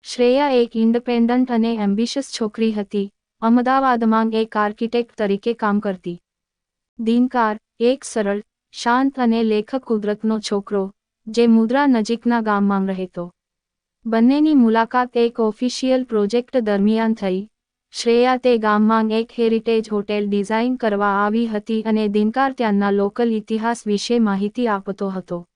શ્રેયા એક ઇન્ડિપેન્ડન્ટ અને એમ્બિશિયસ છોકરી હતી. અમદાવાદમાં એક આર્કિટેક્ટ તરીકે કામ કરતી. દિનકાર એક સરળ, શાંત અને લેખક કુદરતનો છોકરો, જે મુદ્રા નજીકના ગામમાં રહેતો. બંનેની મુલાકાત એક ઓફિશિયલ પ્રોજેક્ટ દરમિયાન થઈ. શ્રેયા તે ગામમાં એક હેરિટેજ હોટેલ ડિઝાઇન કરવા આવી હતી અને દિનકાર ત્યાંના લોકલ ઇતિહાસ વિશે માહિતી આપતો હતો.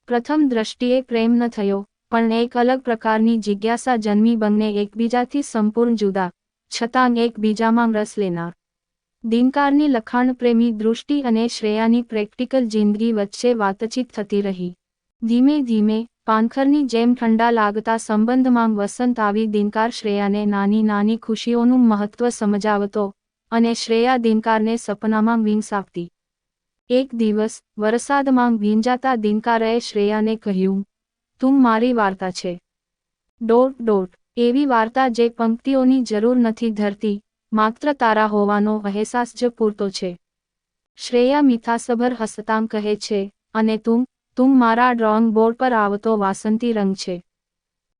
પ્રથમ દ્રષ્ટિએ પ્રેમ ન થયો, પણ એક અલગ પ્રકારની જિજ્ઞાસા જન્મી. બંને એકબીજાથી સંપૂર્ણ જુદા, છતાં એકબીજામાં રસ લેનાર. દિનકારની લખાણપ્રેમી દૃષ્ટિ અને શ્રેયાની પ્રેક્ટિકલ જિંદગી વચ્ચે વાતચીત થતી રહી. ધીમે ધીમે, પાનખરની જેમ ઠંડા લાગતા સંબંધમાં વસંત આવી. દિનકાર શ્રેયાને નાની નાની ખુશીઓનું મહત્વ સમજાવતો, અને શ્રેયા દિનકારને સપનામાં વિંગ્સ આપતી. એક દિવસ, વરસાદમાં ભીંજાતા દિનકારે શ્રેયાને કહ્યું, "તું મારી વાર્તા છે. .. એવી વાર્તા જે પંક્તિઓની જરૂર નથી ધરતી, માત્ર તારા હોવાનો અહેસાસ જ પૂરતો છે." શ્રેયા મીઠાસભર હસતાં કહે છે, "અને તું મારા ડ્રોઈંગ બોર્ડ પર આવતો વાસંતી રંગ છે."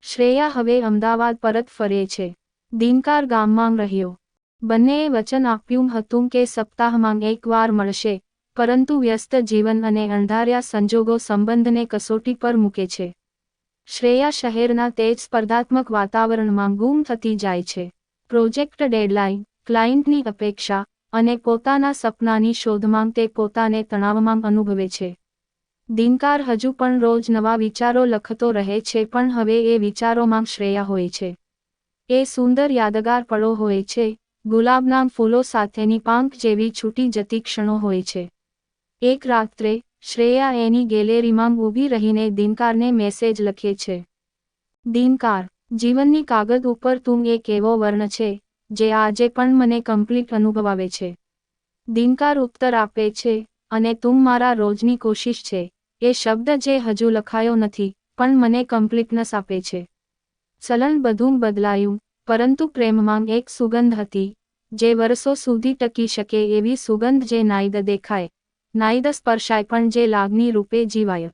શ્રેયા હવે અમદાવાદ પરત ફરે છે. દિનકાર ગામમાં રહ્યો. બંનેએ વચન આપ્યું હતું કે સપ્તાહમાં એકવાર મળશે, પરંતુ વ્યસ્ત જીવન અને અણધાર્યા સંજોગો સંબંધને કસોટી પર મૂકે છે. શ્રેયા શહેરના તેજ સ્પર્ધાત્મક વાતાવરણમાં ગુમ થતી જાય છે. પ્રોજેક્ટ ડેડલાઇન, ક્લાયન્ટની અપેક્ષા, અને પોતાના સપનાની શોધમાં તે પોતાને તણાવમાં અનુભવે છે. દિનકાર હજુ પણ રોજ નવા વિચારો લખતો રહે છે, પણ હવે એ વિચારોમાં શ્રેયા હોય છે. એ સુંદર યાદગાર પળો હોય છે, ગુલાબના ફૂલો સાથેની પાંખ જેવી છૂટી જતી ક્ષણો હોય છે. એક રાત્રે, શ્રેયા એની ગેલેરીમાં ઊભી રહીને દિનકારને મેસેજ લખે છે. "દિનકાર, જીવનની કાગળ ઉપર તું એક એવો વર્ણ છે, જે આજે પણ મને કમ્પ્લીટ અનુભવાવે છે." દિનકાર ઉત્તર આપે છે, "અને તું મારા રોજની કોશિશ છે." એ શબ્દ જે હજુ લખાયો નથી, પણ મને કમ્પ્લીટનેસ આપે છે. ચલણ બધું બદલાયું, પરંતુ પ્રેમમાં એક સુગંધ હતી, જે વર્ષો સુધી ટકી શકે. એવી સુગંધ જે નાઈદ દેખાય, નાઈદ સ્પર્શાય, પણ જે લાગણી રૂપે જીવાય.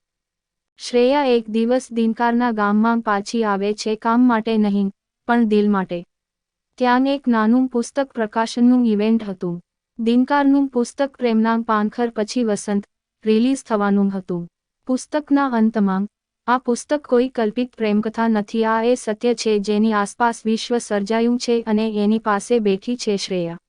શ્રેયા એક દિવસ દિનકારના ગામમાં પાછી આવે છે, કામ માટે નહીં, પણ દિલ માટે. ત્યાં એક નાનું પુસ્તક પ્રકાશનનું ઇવેન્ટ હતું. દિનકારનું પુસ્તક પ્રેમના પાનખર પછી વસંત રિલીઝ થવાનું હતું. પુસ્તકના અંતમાં, "આ પુસ્તક કોઈ કલ્પિત પ્રેમકથા નથી, આ એ સત્ય છે જેની આસપાસ વિશ્વ સર્જાયું છે અને એની પાસે બેઠી છે શ્રેયા."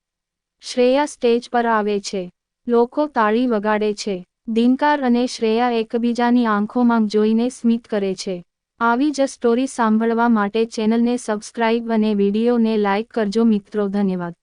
શ્રેયા સ્ટેજ પર આવે છે. લોકો તાળી વગાડે છે. દિનકાર અને શ્રેયા એકબીજાની આંખોમાં જોઈને સ્મિત કરે છે. આવી જ સ્ટોરી સાંભળવા માટે ચેનલને સબસ્ક્રાઇબ અને વિડીયોને લાઇક કરજો મિત્રો. ધન્યવાદ.